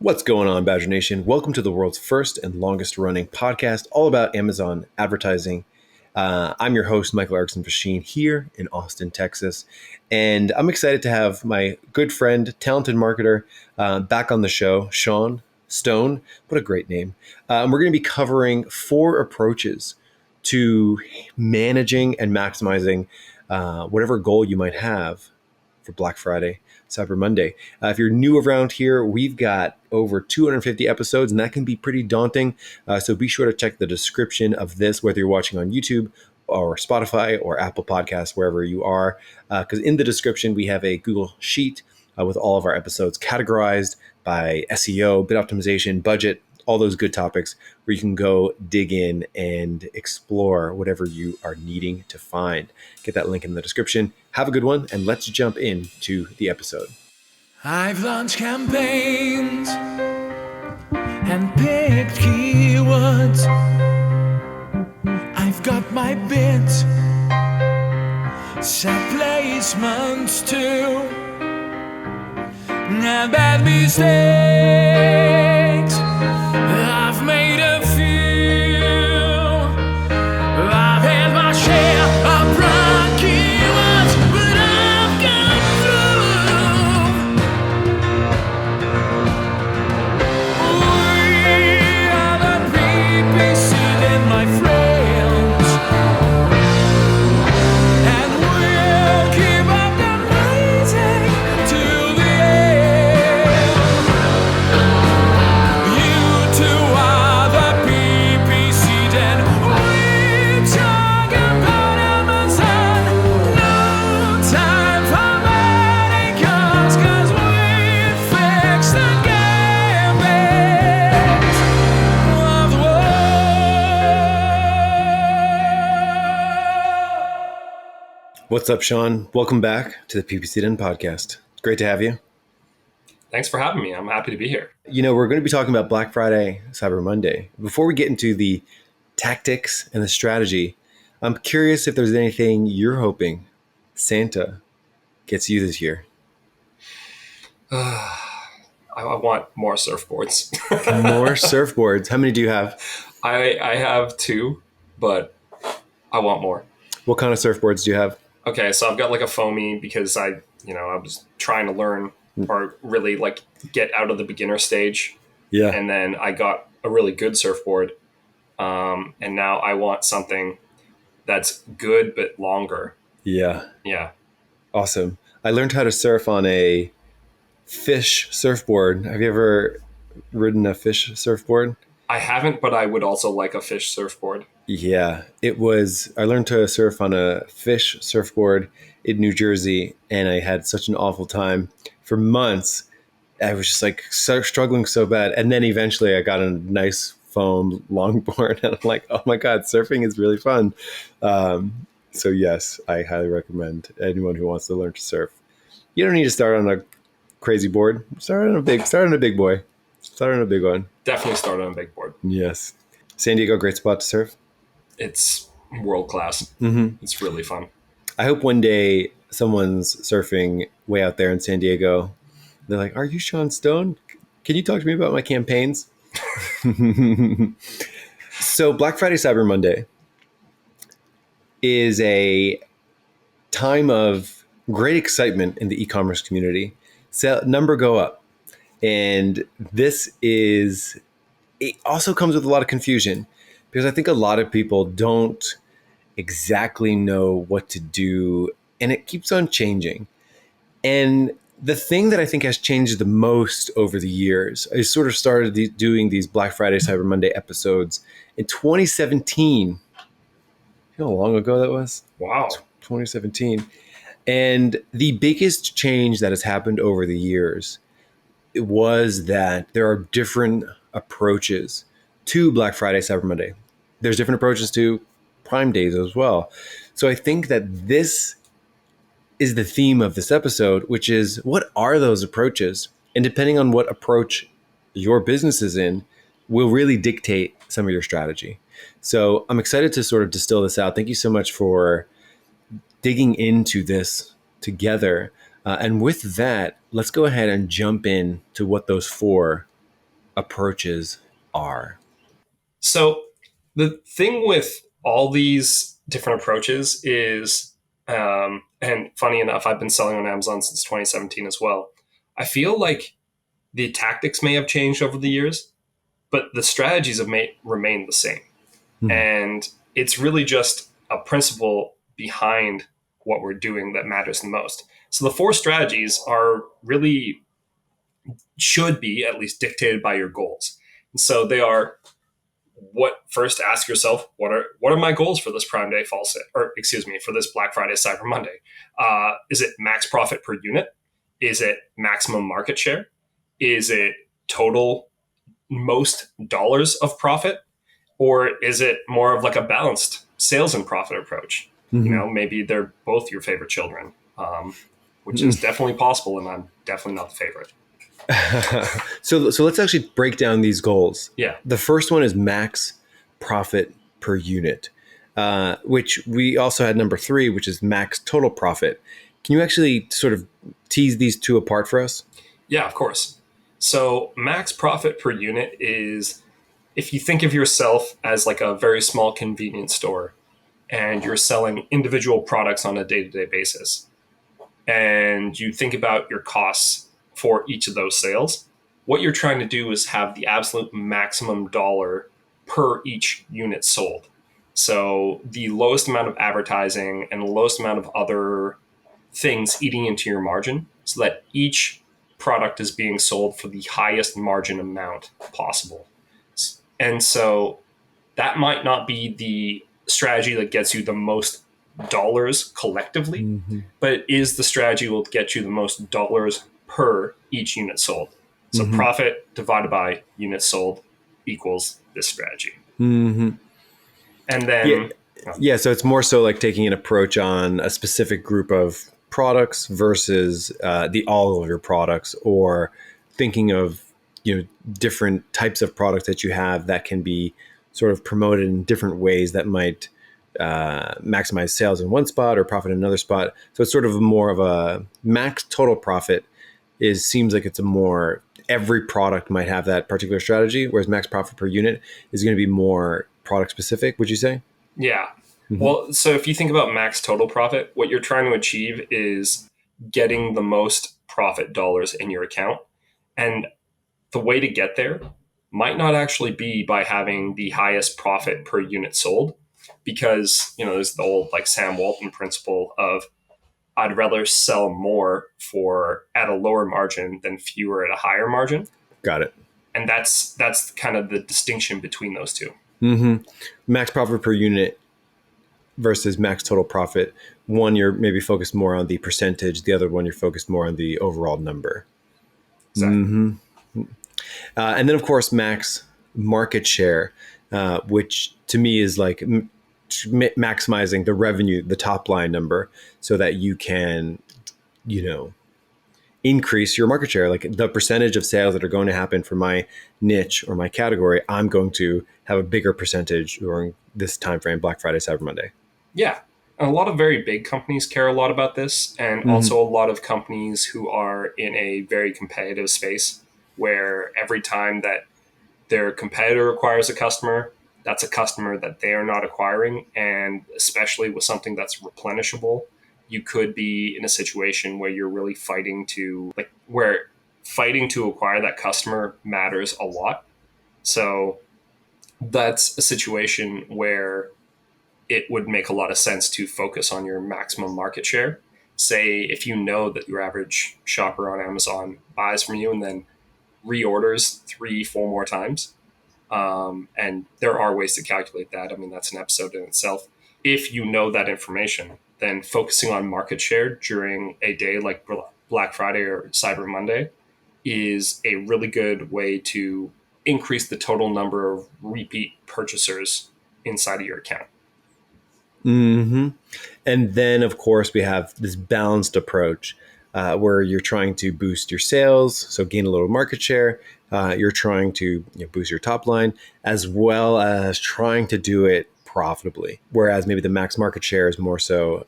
What's going on, Badger Nation? Welcome to the world's first and longest running podcast all about Amazon advertising. I'm your host, Michael Erickson-Vachine, here in Austin, Texas. And I'm excited to have my good friend, talented marketer, back on the show, Sean Stone. What a great name. We're going to be covering 4 approaches to managing and maximizing whatever goal you might have for Black Friday, Cyber Monday. If you're new around here, we've got over 250 episodes, and that can be pretty daunting. So be sure to check the description of this, whether you're watching on YouTube or Spotify or Apple Podcasts, wherever you are. Because in the description, we have a Google Sheet with all of our episodes categorized by SEO, bid optimization, budget, all those good topics where you can go dig in and explore whatever you are needing to find. Get that link in the description. Have a good one, and let's jump into the episode. I've launched campaigns and picked keywords. I've got my bids, set placements too. I've had mistakes, I've made a few. I've had my share of wrong keywords, but I've got through. We are the PPC Den, my friends, and we'll keep up the rising to the end. You two are the PPC Den. We talk about Amazon. No time for mannequins, 'cause we fix the gambits of the world. What's up, Sean? Welcome back to the PPC Den podcast. It's great to have you. Thanks for having me. I'm happy to be here. You know, we're going to be talking about Black Friday, Cyber Monday. Before we get into the tactics and the strategy, I'm curious if there's anything you're hoping Santa gets you this year. I want more surfboards. More surfboards. How many do you have? I have 2, but I want more. What kind of surfboards do you have? Okay, so I've got like a foamy because I was trying to learn or really like get out of the beginner stage. Yeah. And then I got a really good surfboard. And now I want something that's good but longer. Yeah. Yeah. Awesome. I learned how to surf on a fish surfboard. Have you ever ridden a fish surfboard? I haven't, but I would also like a fish surfboard. Yeah, I learned to surf on a fish surfboard in New Jersey, and I had such an awful time for months. I was just like struggling so bad. And then eventually I got a nice foam longboard, and I'm like, oh my God, surfing is really fun. So yes, I highly recommend anyone who wants to learn to surf. You don't need to start on a crazy board. Start on a big boy. Start on a big one. Definitely start on a big board. Yes. San Diego, great spot to surf. It's world class. Mm-hmm. It's really fun. I hope one day someone's surfing way out there in San Diego. They're like, are you Sean Stone? Can you talk to me about my campaigns? So Black Friday, Cyber Monday is a time of great excitement in the e-commerce community. Number go up. And it also comes with a lot of confusion, because I think a lot of people don't exactly know what to do, and it keeps on changing. And the thing that I think has changed the most over the years, I sort of started doing these Black Friday, Cyber Monday episodes in 2017. You know how long ago that was? Wow. 2017. And the biggest change that has happened over the years was that there are different approaches to Black Friday, Cyber Monday. There's different approaches to Prime Days as well. So I think that this is the theme of this episode, which is, what are those approaches? And depending on what approach your business is in, will really dictate some of your strategy. So I'm excited to sort of distill this out. Thank you so much for digging into this together. And with that, let's go ahead and jump in to what those 4 approaches are? So the thing with all these different approaches is, and funny enough, I've been selling on Amazon since 2017 as well. I feel like the tactics may have changed over the years, but the strategies have remained the same. And it's really just a principle behind what we're doing that matters the most. So the 4 strategies are really, should be at least dictated by your goals. And so they are, first ask yourself, what are my goals for this Prime Day fall sale, or excuse me, for this Black Friday, Cyber Monday? Is it max profit per unit? Is it maximum market share? Is it total most dollars of profit? Or is it more of like a balanced sales and profit approach? Maybe they're both your favorite children, which is definitely possible, and I'm definitely not the favorite. So let's actually break down these goals. Yeah. The first one is max profit per unit, which we also had number 3, which is max total profit. Can you actually sort of tease these two apart for us? Yeah, of course. So max profit per unit is, if you think of yourself as like a very small convenience store and you're selling individual products on a day-to-day basis, and you think about your costs for each of those sales, what you're trying to do is have the absolute maximum dollar per each unit sold. So the lowest amount of advertising and the lowest amount of other things eating into your margin, so that each product is being sold for the highest margin amount possible. And so that might not be the strategy that gets you the most dollars collectively, but it is the strategy that will get you the most dollars per each unit sold. So profit divided by units sold equals this strategy. And then so it's more so like taking an approach on a specific group of products versus all of your products, or thinking of different types of products that you have that can be sort of promoted in different ways that might maximize sales in one spot or profit in another spot. So it's sort of more of a max total profit. Seems like it's a more, every product might have that particular strategy, whereas max profit per unit is going to be more product specific, would you say? Yeah. Well, so if you think about max total profit, what you're trying to achieve is getting the most profit dollars in your account. And the way to get there might not actually be by having the highest profit per unit sold, because, there's the old like Sam Walton principle of, I'd rather sell more at a lower margin than fewer at a higher margin. Got it. And that's kind of the distinction between those two. Max profit per unit versus max total profit. One, you're maybe focused more on the percentage. The other one, you're focused more on the overall number. Exactly. And then, of course, max market share, which to me is like maximizing the revenue, the top line number, so that you can, increase your market share. Like the percentage of sales that are going to happen for my niche or my category, I'm going to have a bigger percentage during this time frame, Black Friday, Cyber Monday. Yeah. And a lot of very big companies care a lot about this, and also a lot of companies who are in a very competitive space, where every time that their competitor acquires a customer, that's a customer that they are not acquiring. And especially with something that's replenishable, you could be in a situation where you're really fighting to acquire that customer matters a lot. So that's a situation where it would make a lot of sense to focus on your maximum market share. Say, if you know that your average shopper on Amazon buys from you and then reorders 3-4 more times, and there are ways to calculate that. I mean, that's an episode in itself. If you know that information, then focusing on market share during a day like Black Friday or Cyber Monday is a really good way to increase the total number of repeat purchasers inside of your account. And then, of course, we have this balanced approach where you're trying to boost your sales, so gain a little market share. You're trying to boost your top line, as well as trying to do it profitably. Whereas maybe the max market share is more so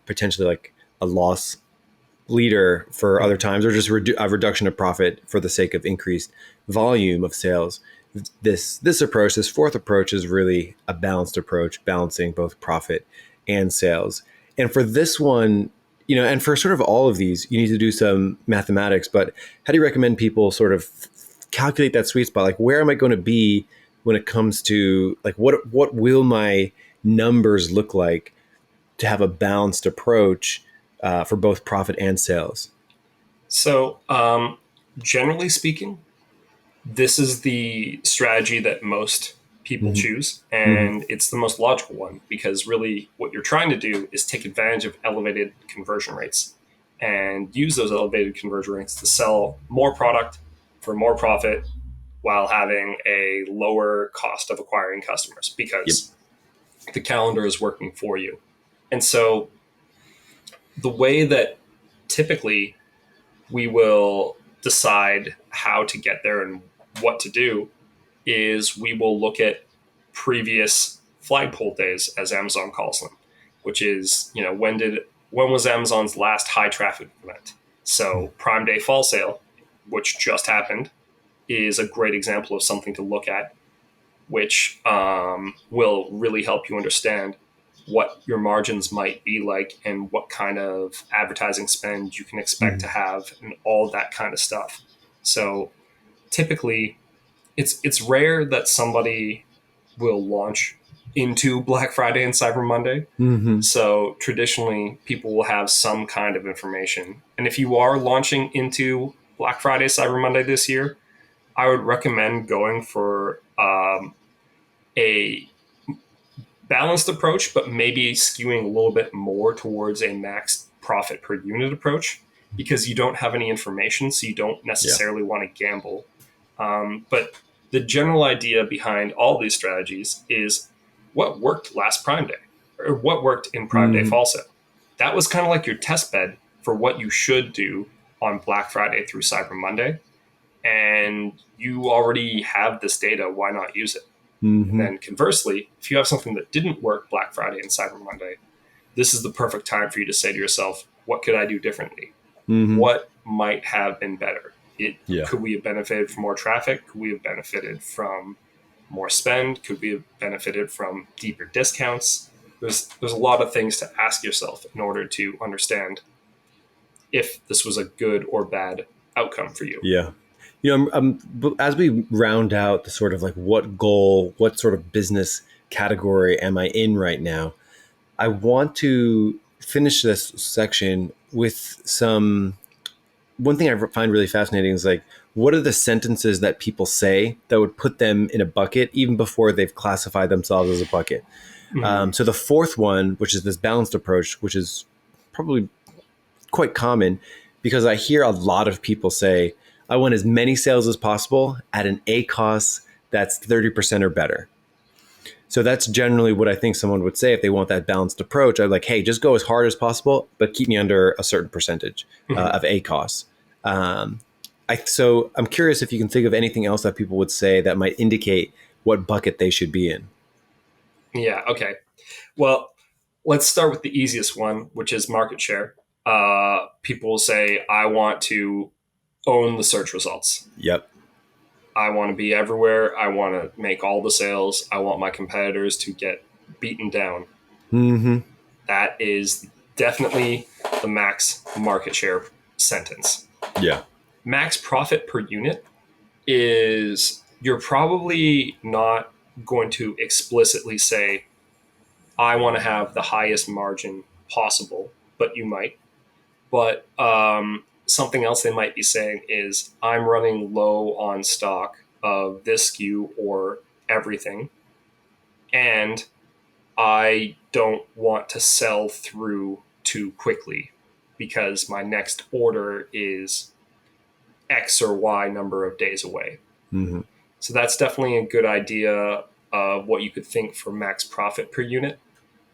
potentially like a loss leader for other times, or just a reduction of profit for the sake of increased volume of sales. This approach, this fourth approach, is really a balanced approach, balancing both profit and sales. And for this one, and for sort of all of these, you need to do some mathematics. But how do you recommend people sort of calculate that sweet spot? Like, where am I going to be when it comes to like what will my numbers look like to have a balanced approach for both profit and sales? So, generally speaking, this is the strategy that most people choose, and it's the most logical one, because really what you're trying to do is take advantage of elevated conversion rates and use those elevated conversion rates to sell more product for more profit while having a lower cost of acquiring customers, because the calendar is working for you. And so the way that typically we will decide how to get there and what to do is we will look at previous flagpole days, as Amazon calls them, which is, when was Amazon's last high traffic event? So Prime Day fall sale, which just happened, is a great example of something to look at, which will really help you understand what your margins might be like and what kind of advertising spend you can expect to have and all that kind of stuff. So typically it's rare that somebody will launch into Black Friday and Cyber Monday. So traditionally people will have some kind of information. And if you are launching into Black Friday, Cyber Monday this year, I would recommend going for a balanced approach, but maybe skewing a little bit more towards a max profit per unit approach, because you don't have any information, so you don't necessarily want to gamble. But the general idea behind all these strategies is what worked last Prime Day, or what worked in Prime Day fall sale. That was kind of like your test bed for what you should do on Black Friday through Cyber Monday. And you already have this data, why not use it? And then conversely, if you have something that didn't work Black Friday and Cyber Monday, this is the perfect time for you to say to yourself, what could I do differently? What might have been better? Could we have benefited from more traffic? Could we have benefited from more spend? Could we have benefited from deeper discounts? There's a lot of things to ask yourself in order to understand if this was a good or bad outcome for you. Yeah. As we round out the sort of like what goal, what sort of business category am I in right now, I want to finish this section with one thing I find really fascinating is like, what are the sentences that people say that would put them in a bucket even before they've classified themselves as a bucket? So the fourth one, which is this balanced approach, which is probably quite common, because I hear a lot of people say, I want as many sales as possible at an ACoS that's 30% or better. So that's generally what I think someone would say if they want that balanced approach. I'm like, hey, just go as hard as possible, but keep me under a certain percentage of ACoS. So I'm curious if you can think of anything else that people would say that might indicate what bucket they should be in. Yeah, okay. Well, let's start with the easiest one, which is market share. People will say, I want to own the search results. Yep. I want to be everywhere. I want to make all the sales. I want my competitors to get beaten down. That is definitely the max market share sentence. Yeah. Max profit per unit is, you're probably not going to explicitly say, I want to have the highest margin possible, but you might. But something else they might be saying is, I'm running low on stock of this SKU or everything, and I don't want to sell through too quickly because my next order is X or Y number of days away. So that's definitely a good idea of what you could think for max profit per unit.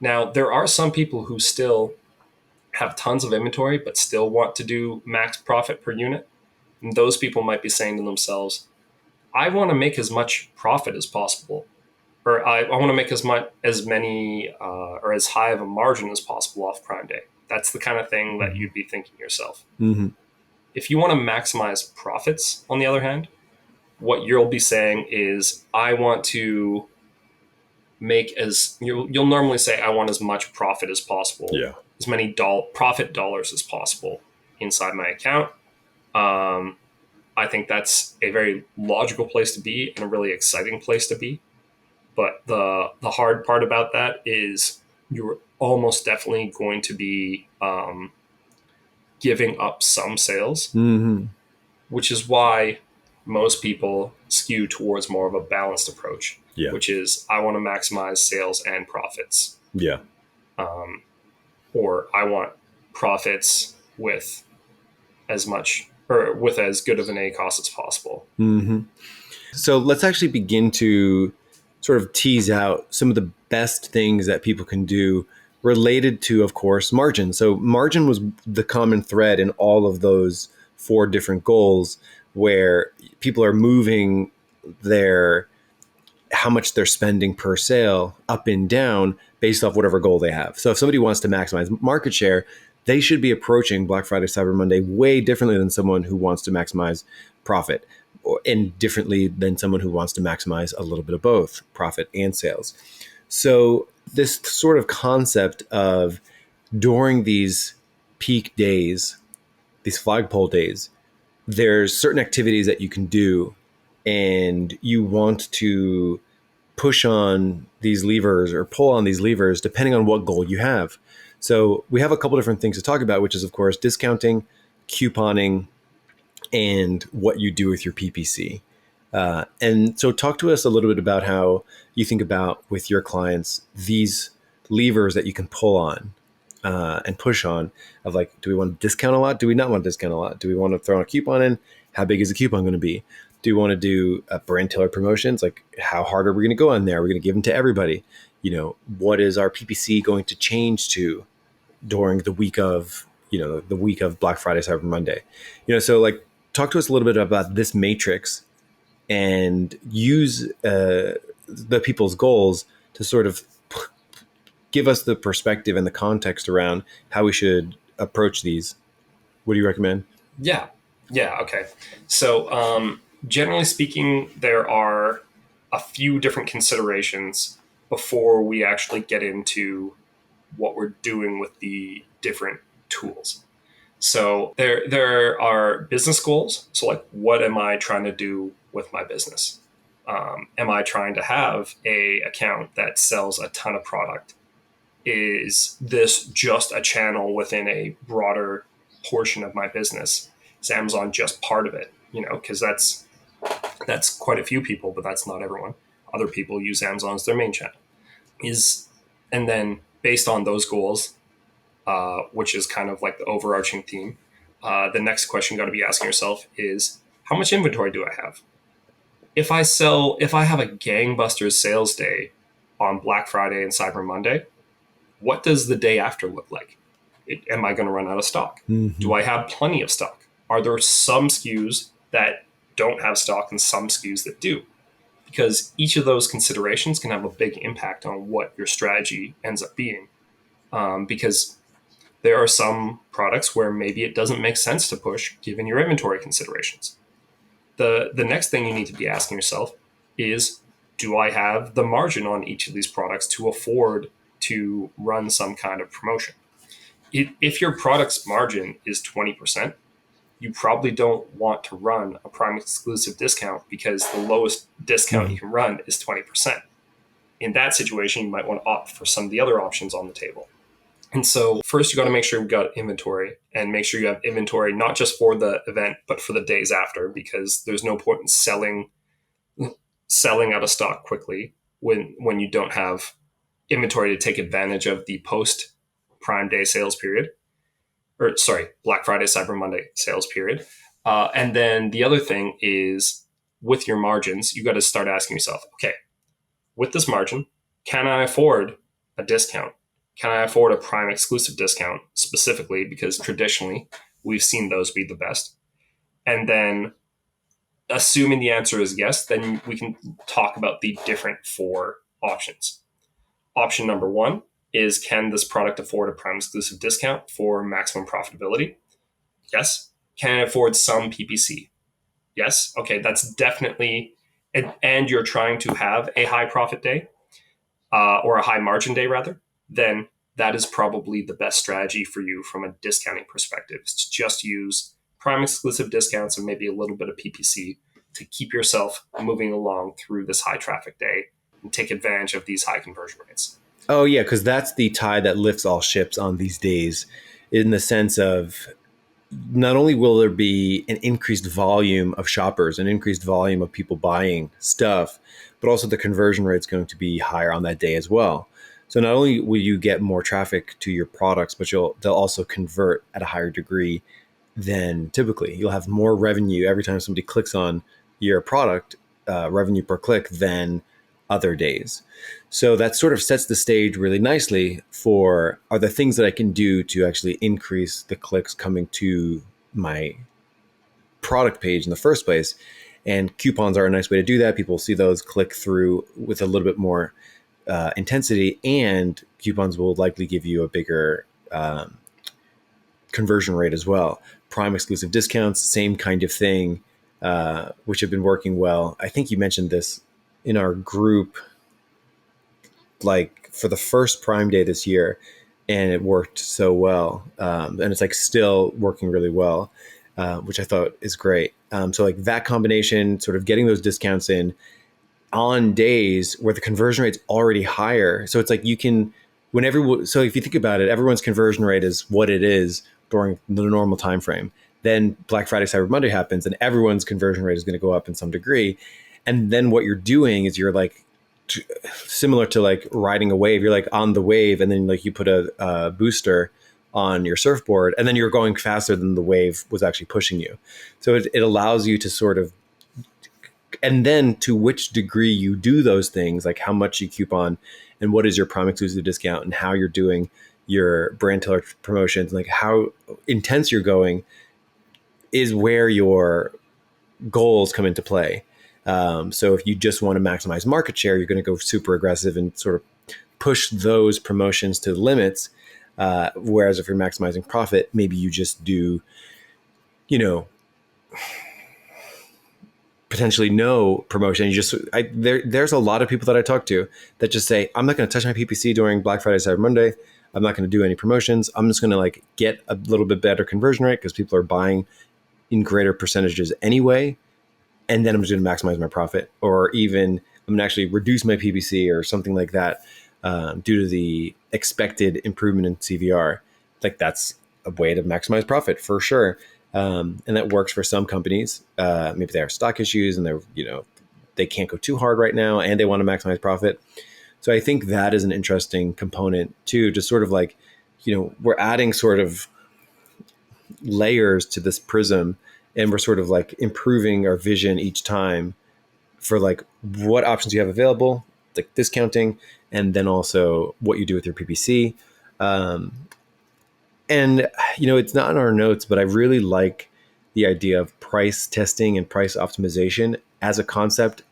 Now, there are some people who still have tons of inventory but still want to do max profit per unit. And those people might be saying to themselves, I want to make as much profit as possible, or I want to make as many or as high of a margin as possible off Prime Day. That's the kind of thing that you'd be thinking yourself. If you want to maximize profits, on the other hand, what you'll be saying is, I want to make you'll normally say, I want as much profit as possible, Yeah. as many profit dollars as possible inside my account. I think that's a very logical place to be and a really exciting place to be. But the hard part about that is you're almost definitely going to be giving up some sales, Mm-hmm. which is why most people skew towards more of a balanced approach, Yeah. which is, I want to maximize sales and profits, Yeah. or I want profits with as much or with as good of an A cost as possible. Mm-hmm. So let's actually begin to sort of tease out some of the best things that people can do related to, of course, margin. So margin was the common thread in all of those 4 different goals, where people are moving their how much they're spending per sale up and down based off whatever goal they have. So if somebody wants to maximize market share, they should be approaching Black Friday, Cyber Monday way differently than someone who wants to maximize profit, and differently than someone who wants to maximize a little bit of both profit and sales. So this sort of concept of, during these peak days, these flagpole days, there's certain activities that you can do, and you want to push on these levers or pull on these levers depending on what goal you have. So we have a couple different things to talk about, which is, of course, discounting, couponing, and what you do with your PPC. And so talk to us a little bit about how you think about, with your clients, these levers that you can pull on and push on, of like, do we want to discount a lot? Do we not want to discount a lot? Do we want to throw a coupon in? How big is the coupon going to be? Do we want to do brand tailored promotions? Like, how hard are we going to go on there? Are we going to give them to everybody? What is our PPC going to change to during the week of, the week of Black Friday, Cyber Monday? So like, talk to us a little bit about this matrix, and use the people's goals to sort of give us the perspective and the context around how we should approach these. What do you recommend? Yeah. Okay. So, generally speaking, there are a few different considerations before we actually get into what we're doing with the different tools. So there are business goals. So, like, what am I trying to do with my business? Am I trying to have a account that sells a ton of product? Is this just a channel within a broader portion of my business? Is Amazon just part of it? Because that's quite a few people, but that's not everyone. Other people use Amazon as their main channel. And then based on those goals, which is kind of like the overarching theme, the next question you got to be asking yourself is, how much inventory do I have? If I have a gangbusters sales day on Black Friday and Cyber Monday, what does the day after look like? Am I going to run out of stock? Mm-hmm. Do I have plenty of stock? Are there some SKUs that don't have stock and some SKUs that do? Because each of those considerations can have a big impact on what your strategy ends up being. Because there are some products where maybe it doesn't make sense to push given your inventory considerations. The next thing you need to be asking yourself is, do I have the margin on each of these products to afford to run some kind of promotion? If your product's margin is 20%, you probably don't want to run a Prime exclusive discount, because the lowest discount you can run is 20%. In that situation, you might want to opt for some of the other options on the table. And so first, you got to make sure you've got inventory, and make sure you have inventory not just for the event, but for the days after, because there's no point in selling out of stock quickly when you don't have inventory to take advantage of the post Prime Day sales period, or sorry, Black Friday, Cyber Monday sales period. And then the other thing is, with your margins, you got to start asking yourself, okay, with this margin, can I afford a discount? Can I afford a Prime exclusive discount specifically? Because traditionally we've seen those be the best. And then, assuming the answer is yes, then we can talk about the different 4 options. Option number 1 is, can this product afford a Prime exclusive discount for maximum profitability? Yes. Can it afford some PPC? yes, okay, that's definitely, and you're trying to have a high profit day, or a high margin day rather, then that is probably the best strategy for you from a discounting perspective, is to just use prime exclusive discounts and maybe a little bit of PPC to keep yourself moving along through this high traffic day and take advantage of these high conversion rates. Oh yeah, because that's the tide that lifts all ships on these days, in the sense of not only will there be an increased volume of shoppers, an increased volume of people buying stuff, but also the conversion rate is going to be higher on that day as well. So not only will you get more traffic to your products, but they'll also convert at a higher degree than typically. You'll have more revenue every time somebody clicks on your product, revenue per click, than other days. So that sort of sets the stage really nicely for, are the things that I can do to actually increase the clicks coming to my product page in the first place. And coupons are a nice way to do that. People see those, click through with a little bit more intensity, and coupons will likely give you a bigger conversion rate as well. Prime exclusive discounts, same kind of thing, which have been working well. I think you mentioned this in our group, like for the first Prime Day this year, and it worked so well. And it's like still working really well, which I thought is great. So like that combination, sort of getting those discounts in on days where the conversion rate's already higher. So it's like you can, so if you think about it, everyone's conversion rate is what it is during the normal time frame. Then Black Friday, Cyber Monday happens, and everyone's conversion rate is going to go up in some degree. And then what you're doing is you're like, similar to like riding a wave, you're like on the wave, and then like you put a booster on your surfboard, and then you're going faster than the wave was actually pushing you. So it allows you to sort of, and then to which degree you do those things, like how much you coupon and what is your prime exclusive discount and how you're doing your brand tailor promotions, like how intense you're going, is where your goals come into play. So if you just want to maximize market share, you're going to go super aggressive and sort of push those promotions to the limits. Whereas if you're maximizing profit, maybe you just do, potentially no promotion. There's a lot of people that I talk to that just say, I'm not going to touch my PPC during Black Friday, Cyber Monday. I'm not going to do any promotions. I'm just going to like get a little bit better conversion rate because people are buying in greater percentages anyway. And then I'm just going to maximize my profit, or even I'm going to actually reduce my PPC or something like that due to the expected improvement in CVR. Like that's a way to maximize profit for sure. And that works for some companies. Maybe they have stock issues and they can't go too hard right now and they want to maximize profit. So I think that is an interesting component too, just sort of like, we're adding sort of layers to this prism, and we're sort of like improving our vision each time for like what options you have available, like discounting, and then also what you do with your PPC. And, it's not in our notes, but I really like the idea of price testing and price optimization as a concept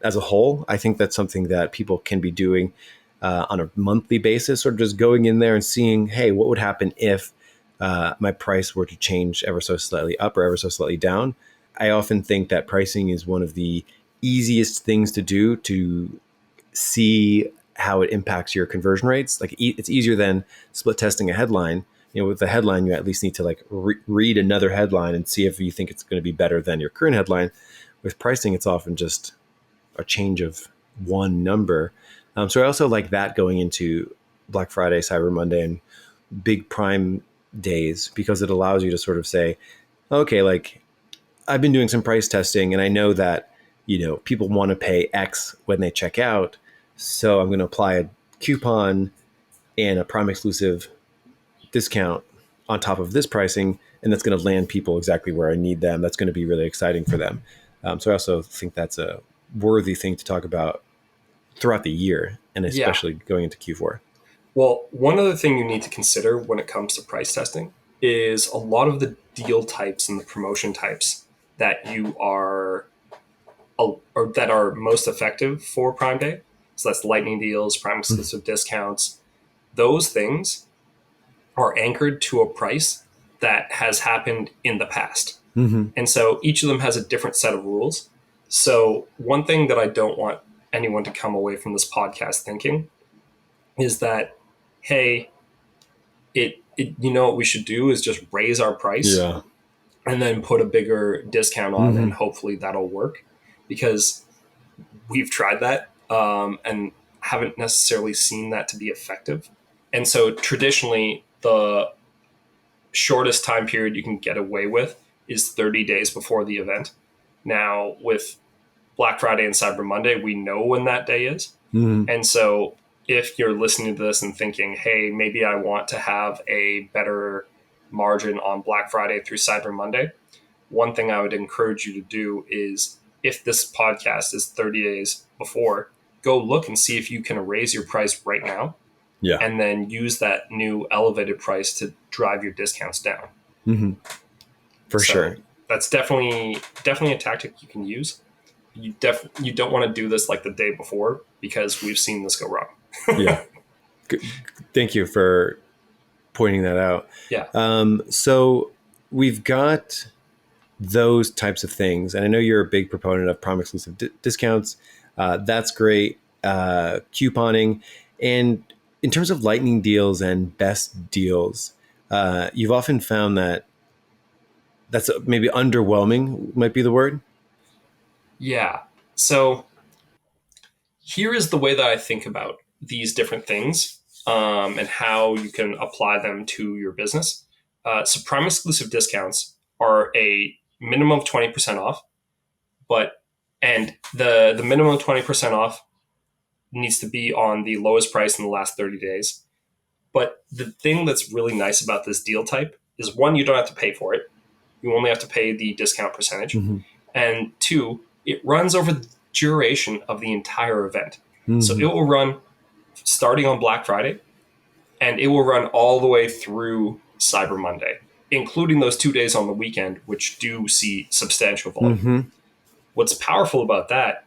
as a whole. I think that's something that people can be doing on a monthly basis, or just going in there and seeing, hey, what would happen if my price were to change ever so slightly up or ever so slightly down. I often think that pricing is one of the easiest things to do to see how it impacts your conversion rates. Like it's easier than split testing a headline. With the headline, you at least need to like read another headline and see if you think it's going to be better than your current headline. With pricing, it's often just a change of one number. So I also like that going into Black Friday, Cyber Monday, and big Prime days, because it allows you to sort of say, okay, like I've been doing some price testing and I know that, people want to pay X when they check out. So I'm going to apply a coupon and a Prime exclusive discount on top of this pricing. And that's going to land people exactly where I need them. That's going to be really exciting for them. So I also think that's a worthy thing to talk about throughout the year, and especially going into Q4. Well, one other thing you need to consider when it comes to price testing is a lot of the deal types and the promotion types that you are, or that are most effective for Prime Day. So that's lightning deals, Prime exclusive discounts. Those things are anchored to a price that has happened in the past. Mm-hmm. And so each of them has a different set of rules. So one thing that I don't want anyone to come away from this podcast thinking is that, hey, you know what we should do is just raise our price Yeah. and then put a bigger discount on, and hopefully that'll work, because we've tried that and haven't necessarily seen that to be effective. And so traditionally, the shortest time period you can get away with is 30 days before the event. Now, with Black Friday and Cyber Monday, we know when that day is. Mm-hmm. And so if you're listening to this and thinking, hey, maybe I want to have a better margin on Black Friday through Cyber Monday, one thing I would encourage you to do is, if this podcast is 30 days before, go look and see if you can raise your price right now, Yeah. and then use that new elevated price to drive your discounts down. Mm-hmm. For sure. That's definitely a tactic you can use. You don't want to do this like the day before, because we've seen this go wrong. Yeah. Thank you for pointing that out. Yeah. So we've got those types of things, and I know you're a big proponent of Prime exclusive discounts. That's great. Couponing, and in terms of lightning deals and best deals, you've often found that that's maybe underwhelming might be the word. Yeah. So here is the way that I think about these different things, and how you can apply them to your business. So Prime exclusive discounts are a minimum of 20% off, and the minimum of 20% off needs to be on the lowest price in the last 30 days. But the thing that's really nice about this deal type is, one, you don't have to pay for it. You only have to pay the discount percentage. Mm-hmm. And two, it runs over the duration of the entire event. Mm-hmm. So it will run starting on Black Friday, and it will run all the way through Cyber Monday, including those 2 days on the weekend, which do see substantial volume. Mm-hmm. What's powerful about that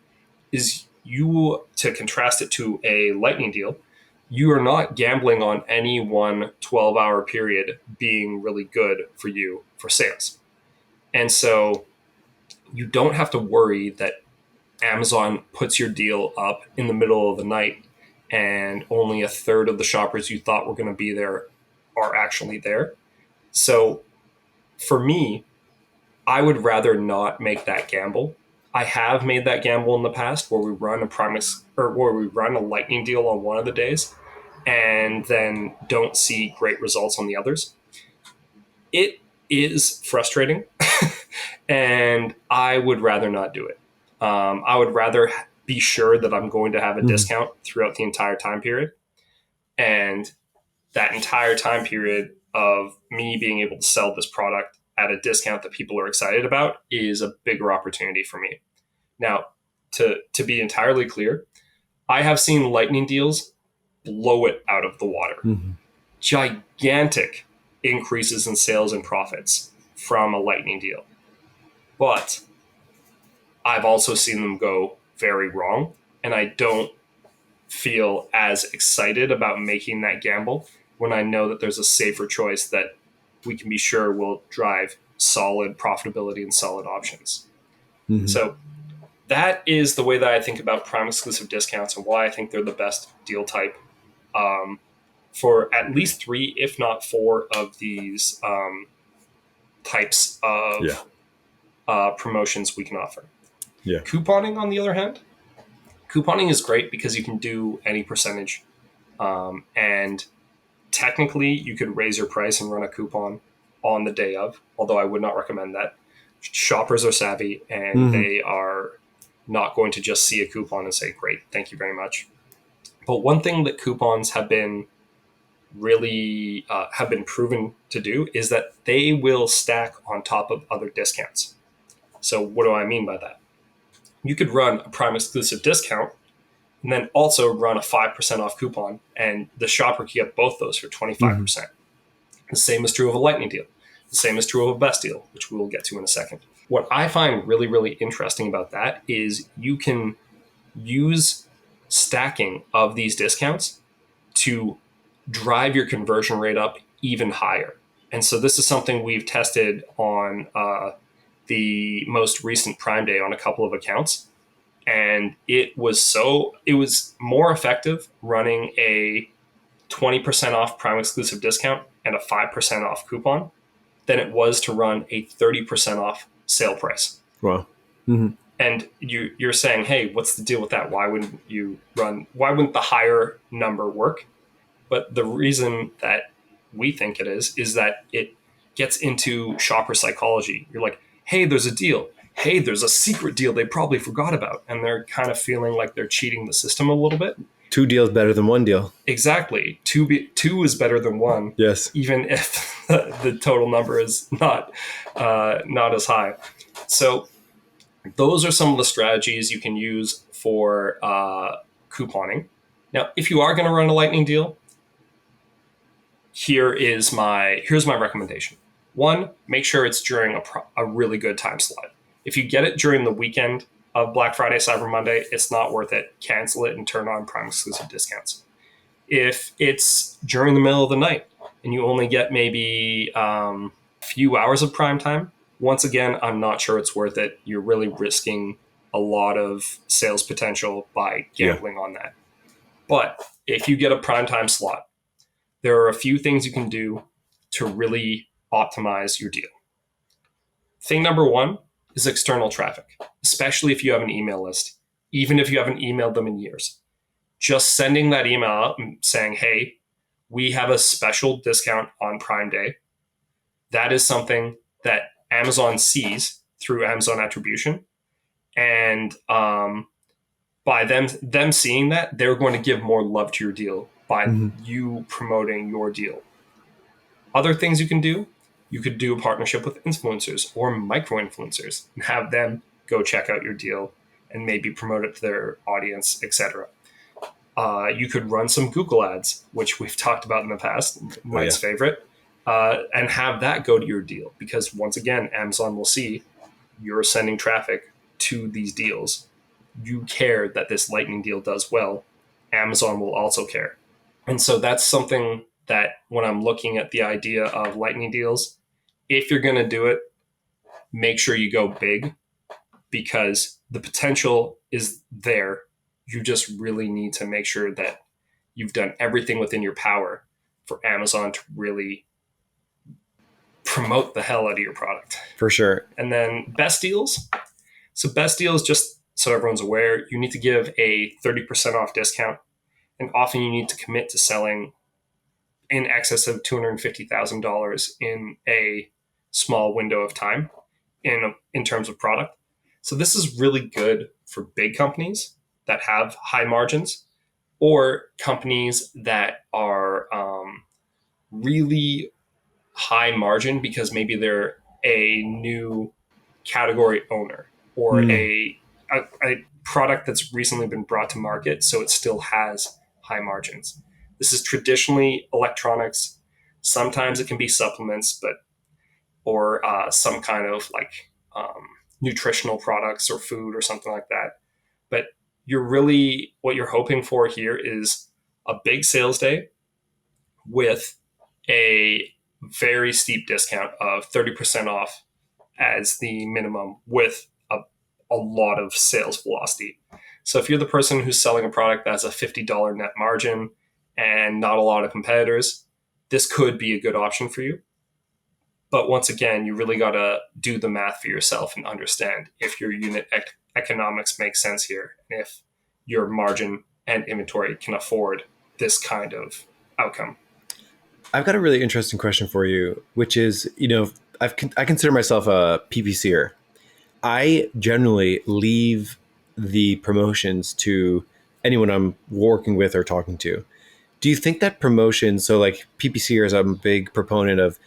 is, to contrast it to a lightning deal, you are not gambling on any one 12-hour period being really good for you for sales. And so you don't have to worry that Amazon puts your deal up in the middle of the night and only a third of the shoppers you thought were going to be there are actually there. So for me, I would rather not make that gamble. I have made that gamble in the past, where we run a lightning deal on one of the days and then don't see great results on the others. It is frustrating, and I would rather not do it. I would rather be sure that I'm going to have a discount throughout the entire time period, and that entire time period of me being able to sell this product at a discount that people are excited about is a bigger opportunity for me. Now, to be entirely clear, I have seen lightning deals blow it out of the water. Mm-hmm. Gigantic increases in sales and profits from a lightning deal. But I've also seen them go very wrong, and I don't feel as excited about making that gamble when I know that there's a safer choice that we can be sure will drive solid profitability and solid options. Mm-hmm. So that is the way that I think about Prime exclusive discounts, and why I think they're the best deal type for at least 3, if not 4 of these types of promotions we can offer. Yeah. Couponing, on the other hand, couponing is great because you can do any percentage, and technically you could raise your price and run a coupon on the day of, although I would not recommend that. Shoppers are savvy, and they are not going to just see a coupon and say, great, thank you very much. But one thing that coupons have been really proven to do is that they will stack on top of other discounts. So what do I mean by that? You could run a Prime exclusive discount and then also run a 5% off coupon, and the shopper can get both those for 25%. The same is true of a lightning deal. The same is true of a best deal, which we will get to in a second. What I find really, really interesting about that is you can use stacking of these discounts to drive your conversion rate up even higher. And so this is something we've tested on the most recent Prime Day on a couple of accounts, and it was more effective running a 20% off Prime exclusive discount and a 5% off coupon than it was to run a 30% off sale price. Wow. Mm-hmm. And you're saying, hey, what's the deal with that? Why wouldn't the higher number work? But the reason that we think it is that it gets into shopper psychology. You're like, hey, there's a deal. Hey, there's a secret deal they probably forgot about. And they're kind of feeling like they're cheating the system a little bit. 2 deals better than 1 deal. Exactly. Two is better than 1. Yes. Even if the total number is not as high. So those are some of the strategies you can use for couponing. Now, if you are going to run a lightning deal, here's my recommendation. 1, make sure it's during a really good time slot. If you get it during the weekend of Black Friday, Cyber Monday, it's not worth it. Cancel it and turn on Prime exclusive discounts. If it's during the middle of the night and you only get maybe a few hours of prime time, once again, I'm not sure it's worth it. You're really risking a lot of sales potential by gambling on that. But if you get a prime time slot, there are a few things you can do to really optimize your deal. Thing number 1 is external traffic, especially if you have an email list, even if you haven't emailed them in years. Just sending that email out and saying, hey, we have a special discount on Prime Day. That is something that Amazon sees through Amazon attribution. And by them seeing that, they're going to give more love to your deal by you promoting your deal. Other things you can do, you could do a partnership with influencers or micro-influencers and have them go check out your deal and maybe promote it to their audience, etc. You could run some Google ads, which we've talked about in the past, Mike's favorite, and have that go to your deal. Because once again, Amazon will see you're sending traffic to these deals. You care that this lightning deal does well. Amazon will also care. And so that's something that when I'm looking at the idea of lightning deals, if you're going to do it, make sure you go big because the potential is there. You just really need to make sure that you've done everything within your power for Amazon to really promote the hell out of your product. For sure. And then best deals. So best deals, just so everyone's aware, you need to give a 30% off discount. And often you need to commit to selling in excess of $250,000 in a small window of time in terms of product. So this is really good for big companies that have high margins or companies that are really high margin because maybe they're a new category owner or a product that's recently been brought to market, so it still has high margins. This is traditionally electronics. Sometimes it can be supplements, or some kind of like nutritional products or food or something like that. But what you're hoping for here is a big sales day with a very steep discount of 30% off as the minimum with a lot of sales velocity. So if you're the person who's selling a product that's a $50 net margin and not a lot of competitors, this could be a good option for you. But once again, you really got to do the math for yourself and understand if your unit economics make sense here, and if your margin and inventory can afford this kind of outcome. I've got a really interesting question for you, which is, I consider myself a PPCer. I generally leave the promotions to anyone I'm working with or talking to. Do you think that promotions, so like PPCers, I'm a big proponent of,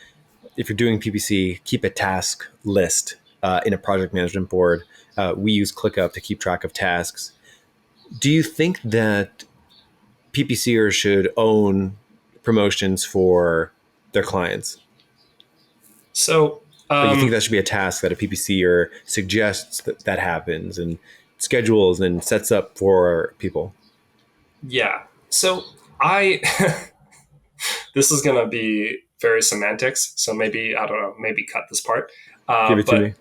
if you're doing PPC, keep a task list in a project management board. We use ClickUp to keep track of tasks. Do you think that PPCers should own promotions for their clients? So you think that should be a task that a PPCer suggests that happens and schedules and sets up for people? Yeah. So this is going to be very semantics. So maybe, I don't know, maybe cut this part. Give it to me.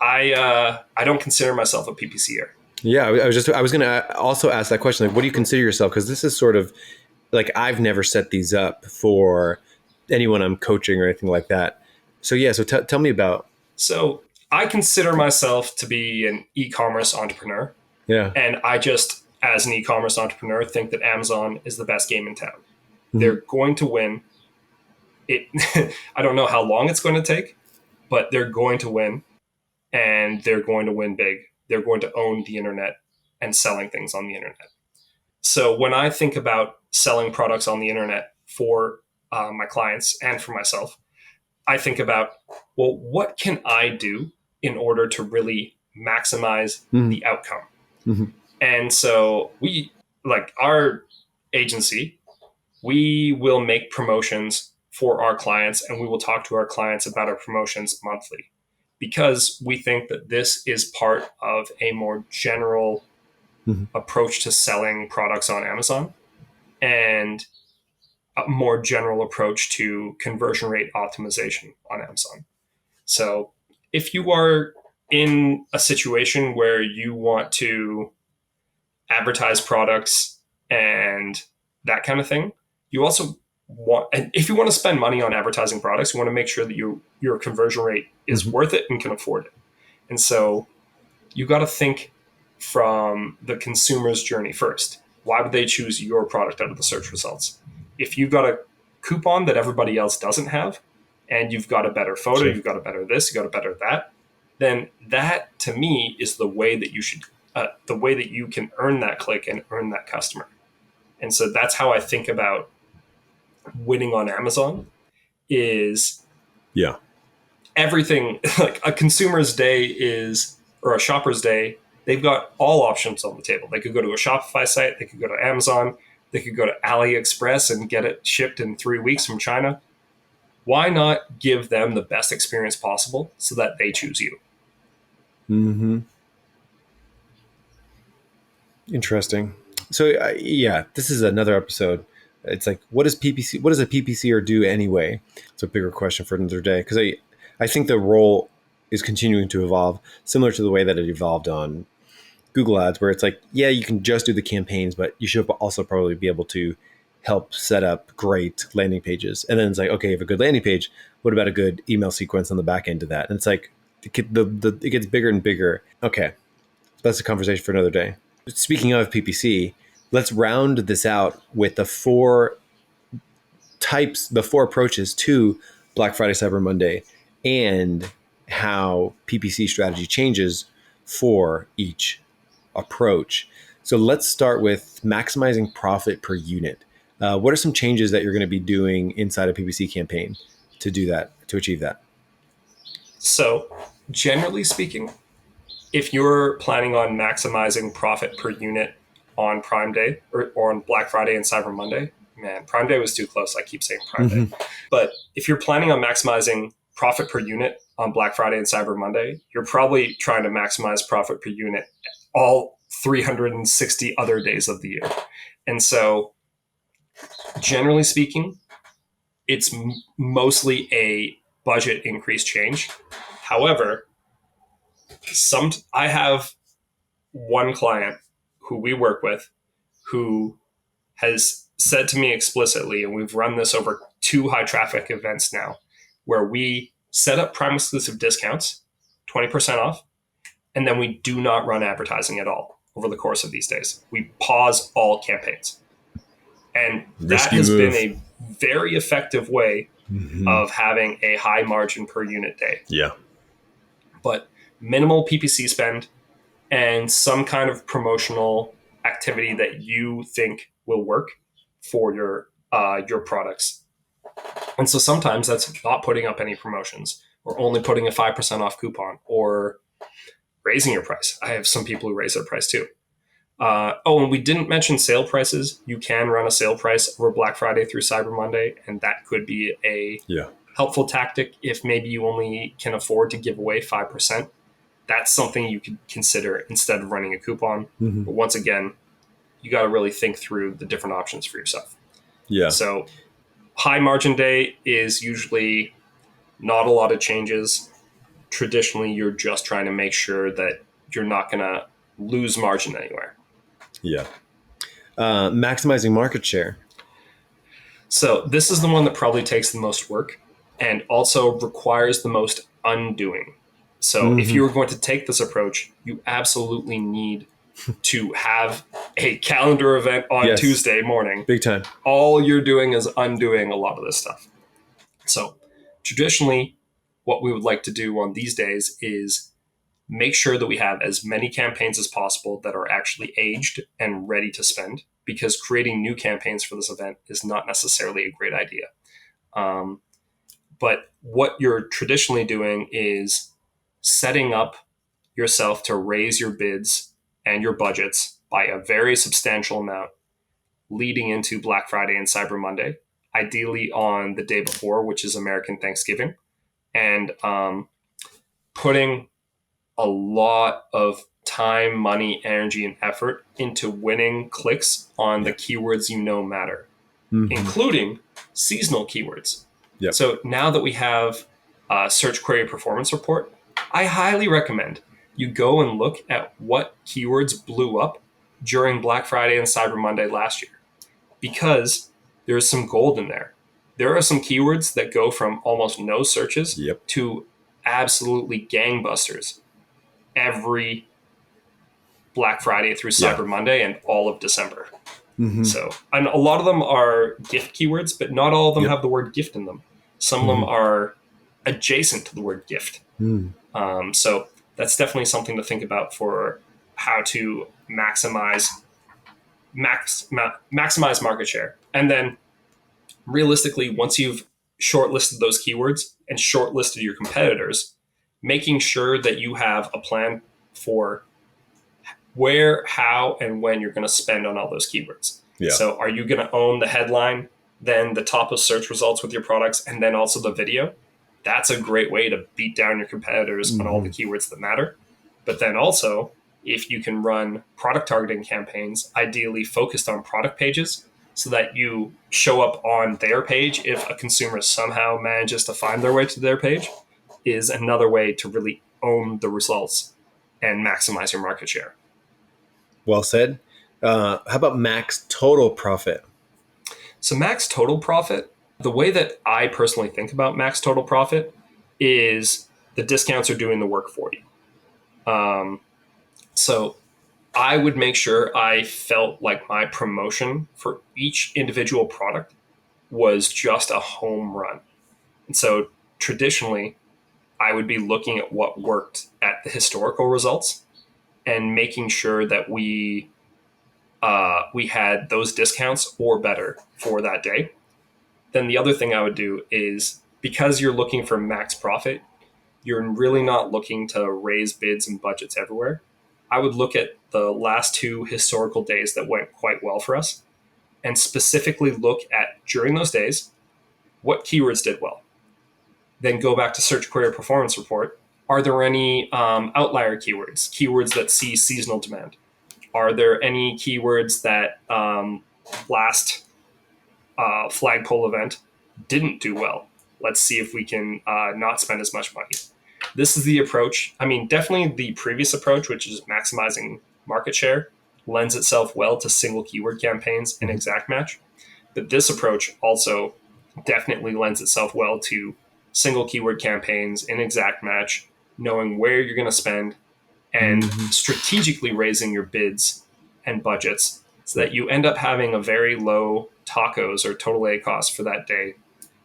I don't consider myself a PPCer. Yeah, I was going to also ask that question. Like, what do you consider yourself? Because this is sort of like, I've never set these up for anyone I'm coaching or anything like that. So yeah, so tell me about. So I consider myself to be an e-commerce entrepreneur. Yeah. And I just, as an e-commerce entrepreneur, think that Amazon is the best game in town. Mm-hmm. They're going to win. It. I don't know how long it's going to take, but they're going to win, and they're going to win big. They're going to own the internet and selling things on the internet. So when I think about selling products on the internet for my clients and for myself, I think about, well, what can I do in order to really maximize the outcome? Mm-hmm. And so we, like our agency, we will make promotions for our clients, and we will talk to our clients about our promotions monthly, because we think that this is part of a more general approach to selling products on Amazon, and a more general approach to conversion rate optimization on Amazon. So if you are in a situation where you want to advertise products and that kind of thing, you also want, and if you want to spend money on advertising products, you want to make sure that your conversion rate is worth it and can afford it. And so you got to think from the consumer's journey first. Why would they choose your product out of the search results? If you've got a coupon that everybody else doesn't have, and you've got a better photo, you've got a better this, you've got a better that, then that to me is the way that you should, the way that you can earn that click and earn that customer. And so that's how I think about winning on Amazon is everything. Like a consumer's day is, or a shopper's day, they've got all options on the table. They could go to a Shopify site, they could go to Amazon, they could go to AliExpress and get it shipped in 3 weeks from China. Why not give them the best experience possible so that they choose you? Mm-hmm. Interesting. So yeah, this is another episode. It's like, what does a PPCer do anyway? It's a bigger question for another day, because I think the role is continuing to evolve, similar to the way that it evolved on Google Ads, where it's like, yeah, you can just do the campaigns, but you should also probably be able to help set up great landing pages. And then it's like, okay, you have a good landing page. What about a good email sequence on the back end of that? And it's like, it gets bigger and bigger. Okay, that's a conversation for another day. Speaking of PPC, let's round this out with the four approaches to Black Friday, Cyber Monday, and how PPC strategy changes for each approach. So let's start with maximizing profit per unit. What are some changes that you're going to be doing inside a PPC campaign to do that, to achieve that? So generally speaking, if you're planning on maximizing profit per unit on Prime Day or on Black Friday and Cyber Monday, man, Prime Day was too close. I keep saying Prime Day. But if you're planning on maximizing profit per unit on Black Friday and Cyber Monday, you're probably trying to maximize profit per unit all 360 other days of the year. And so generally speaking, it's mostly a budget increase change. However, I have one client who we work with who has said to me explicitly, and we've run this over 2 high traffic events now, where we set up Prime exclusive discounts, 20% off, and then we do not run advertising at all over the course of these days. We pause all campaigns. And that has been a very effective way of having a high margin per unit day. Yeah. But minimal PPC spend and some kind of promotional activity that you think will work for your products. And so sometimes that's not putting up any promotions, or only putting a 5% off coupon, or raising your price. I have some people who raise their price too. And we didn't mention sale prices. You can run a sale price over Black Friday through Cyber Monday, and that could be a helpful tactic if maybe you only can afford to give away 5%. That's something you could consider instead of running a coupon. But once again, you got to really think through the different options for yourself. Yeah. So high margin day is usually not a lot of changes. traditionally you're just trying to make sure that you're not going to lose margin anywhere. Yeah. Maximizing market share. So this is the one that probably takes the most work and also requires the most undoing. So if you are going to take this approach, you absolutely need to have a calendar event on Yes. Tuesday morning. Big time. All you're doing is undoing a lot of this stuff. So traditionally, what we would like to do on these days is make sure that we have as many campaigns as possible that are actually aged and ready to spend, because creating new campaigns for this event is not necessarily a great idea. But what you're traditionally doing is setting up yourself to raise your bids and your budgets by a very substantial amount leading into Black Friday and Cyber Monday, ideally on the day before, which is American Thanksgiving, and putting a lot of time, money, energy, and effort into winning clicks on the keywords you know matter, including seasonal keywords. Yep. So now that we have a search query performance report, I highly recommend you go and look at what keywords blew up during Black Friday and Cyber Monday last year, because there's some gold in there. There are some keywords that go from almost no searches to absolutely gangbusters every Black Friday through Cyber Monday and all of December. So, and a lot of them are gift keywords, but not all of them have the word gift in them. Some of them are adjacent to the word gift. So that's definitely something to think about for how to maximize market share. And then realistically, once you've shortlisted those keywords and shortlisted your competitors, making sure that you have a plan for where, how, and when you're going to spend on all those keywords. So are you going to own the headline, then the top of search results with your products, and then also the video? That's a great way to beat down your competitors on all the keywords that matter. But then also, if you can run product targeting campaigns, ideally focused on product pages, so that you show up on their page if a consumer somehow manages to find their way to their page, is another way to really own the results and maximize your market share. Well said. How about max total profit? So max total profit, the way that I personally think about max total profit is the discounts are doing the work for you. So I would make sure I felt like my promotion for each individual product was just a home run. And so traditionally, I would be looking at what worked at the historical results and making sure that we had those discounts or better for that day. Then the other thing I would do is, because you're looking for max profit, you're really not looking to raise bids and budgets everywhere. I would look at the last 2 historical days that went quite well for us and specifically look at, during those days, what keywords did well. Then go back to search query performance report. Are there any outlier keywords that see seasonal demand? Are there any keywords that last flagpole event didn't do well? Let's see if we can not spend as much money. This is the approach. I mean, definitely the previous approach, which is maximizing market share, lends itself well to single keyword campaigns and exact match. But this approach also definitely lends itself well to single keyword campaigns in exact match, knowing where you're going to spend and strategically raising your bids and budgets so that you end up having a very low tacos or total A cost for that day,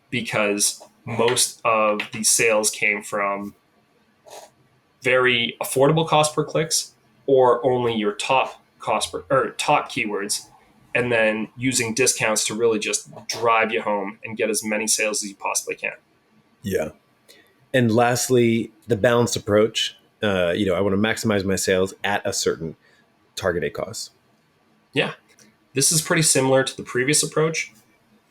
because most of the sales came from very affordable cost per clicks or only your top keywords, and then using discounts to really just drive you home and get as many sales as you possibly can. Yeah. And lastly, the balanced approach. I want to maximize my sales at a certain targeted cost. Yeah. This is pretty similar to the previous approach.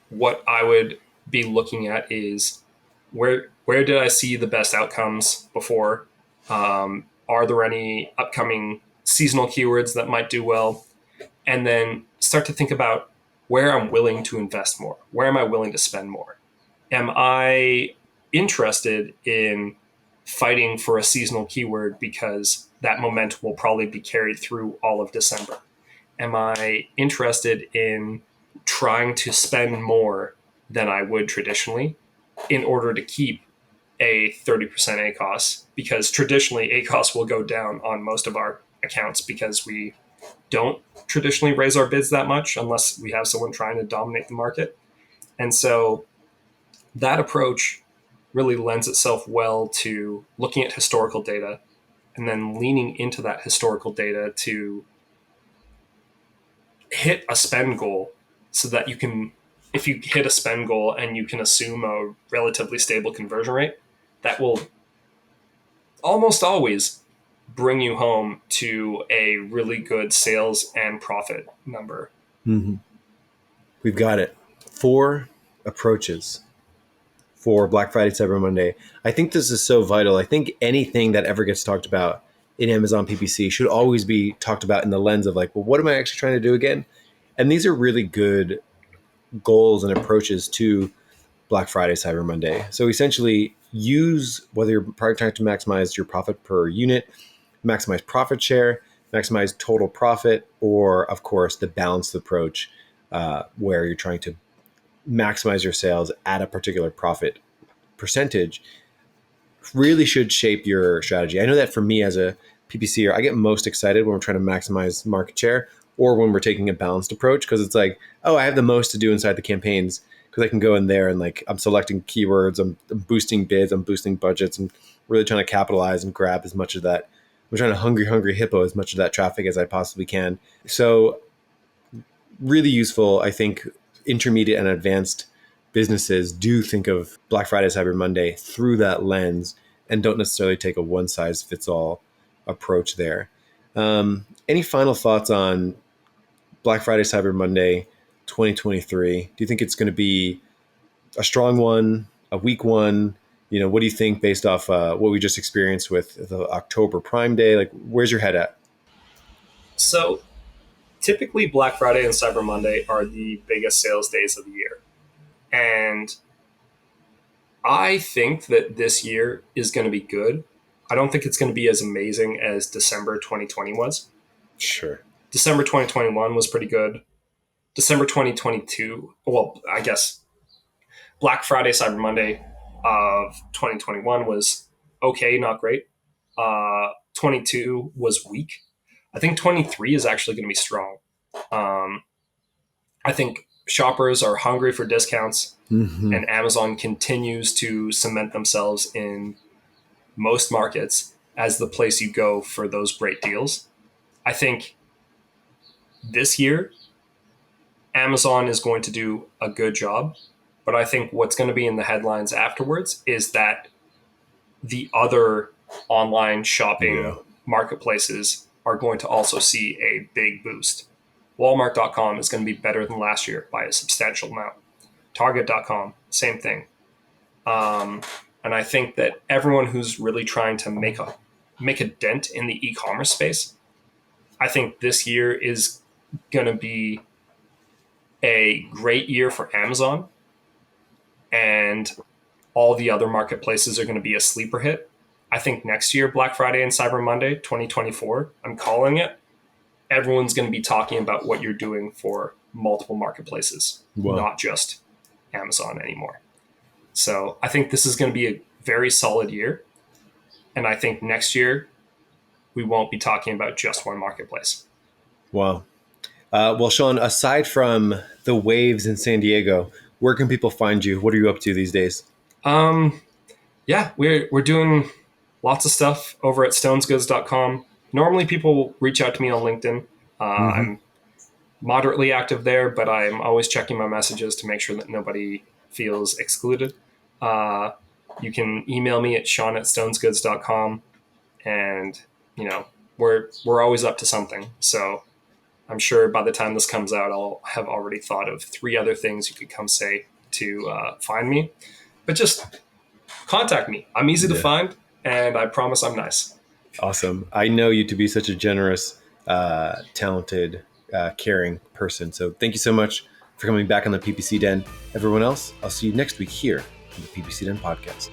What I would be looking at is where did I see the best outcomes before? Are there any upcoming seasonal keywords that might do well? And then start to think about where I'm willing to invest more. Where am I willing to spend more? Am I interested in fighting for a seasonal keyword because that momentum will probably be carried through all of December? Am I interested in trying to spend more than I would traditionally in order to keep a 30% ACOS? Because traditionally ACOS will go down on most of our accounts because we don't traditionally raise our bids that much unless we have someone trying to dominate the market. And so that approach really lends itself well to looking at historical data and then leaning into that historical data to hit a spend goal so that you can, if you hit a spend goal and you can assume a relatively stable conversion rate, that will almost always bring you home to a really good sales and profit number. Mm-hmm. We've got it. 4 approaches for Black Friday, Cyber Monday. I think this is so vital. I think anything that ever gets talked about in Amazon PPC should always be talked about in the lens of like, well, what am I actually trying to do again? And these are really good goals and approaches to Black Friday, Cyber Monday. So essentially use, whether you're trying to maximize your profit per unit, maximize profit share, maximize total profit, or of course the balanced approach where you're trying to maximize your sales at a particular profit percentage, really should shape your strategy. I know that for me as a PPCer, I get most excited when we're trying to maximize market share or when we're taking a balanced approach, because it's like, oh, I have the most to do inside the campaigns because I can go in there and like I'm selecting keywords, I'm boosting bids, I'm boosting budgets, and really trying to capitalize and grab as much of that. I'm trying to hungry hippo as much of that traffic as I possibly can. So really useful. I think intermediate and advanced businesses do think of Black Friday, Cyber Monday through that lens and don't necessarily take a one size fits all approach there. Any final thoughts on Black Friday, Cyber Monday 2023? Do you think it's going to be a strong one, a weak one? You know, what do you think based off what we just experienced with the October Prime Day? Like, where's your head at? So typically Black Friday and Cyber Monday are the biggest sales days of the year. And I think that this year is going to be good. I don't think it's going to be as amazing as December 2020 was. Sure. December 2021 was pretty good. December 2022, well, I guess Black Friday, Cyber Monday of 2021 was okay, not great. 22 was weak. I think 23 is actually going to be strong. I think shoppers are hungry for discounts, and Amazon continues to cement themselves in most markets as the place you go for those great deals. I think this year, Amazon is going to do a good job, but I think what's going to be in the headlines afterwards is that the other online shopping marketplaces are going to also see a big boost. Walmart.com is going to be better than last year by a substantial amount. Target.com, same thing. And I think that everyone who's really trying to make a dent in the e-commerce space, I think this year is going to be a great year for Amazon, and all the other marketplaces are going to be a sleeper hit. I think next year, Black Friday and Cyber Monday, 2024, I'm calling it, everyone's going to be talking about what you're doing for multiple marketplaces, not just Amazon anymore. So I think this is going to be a very solid year. And I think next year, we won't be talking about just one marketplace. Wow. Well, Sean, aside from the waves in San Diego, where can people find you? What are you up to these days? Yeah, we're doing lots of stuff over at stonesgoods.com. Normally people reach out to me on LinkedIn. I'm moderately active there, but I'm always checking my messages to make sure that nobody feels excluded. You can email me at sean@stonesgoods.com, and we're always up to something. So I'm sure by the time this comes out, I'll have already thought of 3 other things you could come say to find me. But just contact me. I'm easy to find, and I promise I'm nice. Awesome. I know you to be such a generous, talented, caring person. So thank you so much for coming back on the PPC Den. Everyone else, I'll see you next week here on the PPC Den podcast.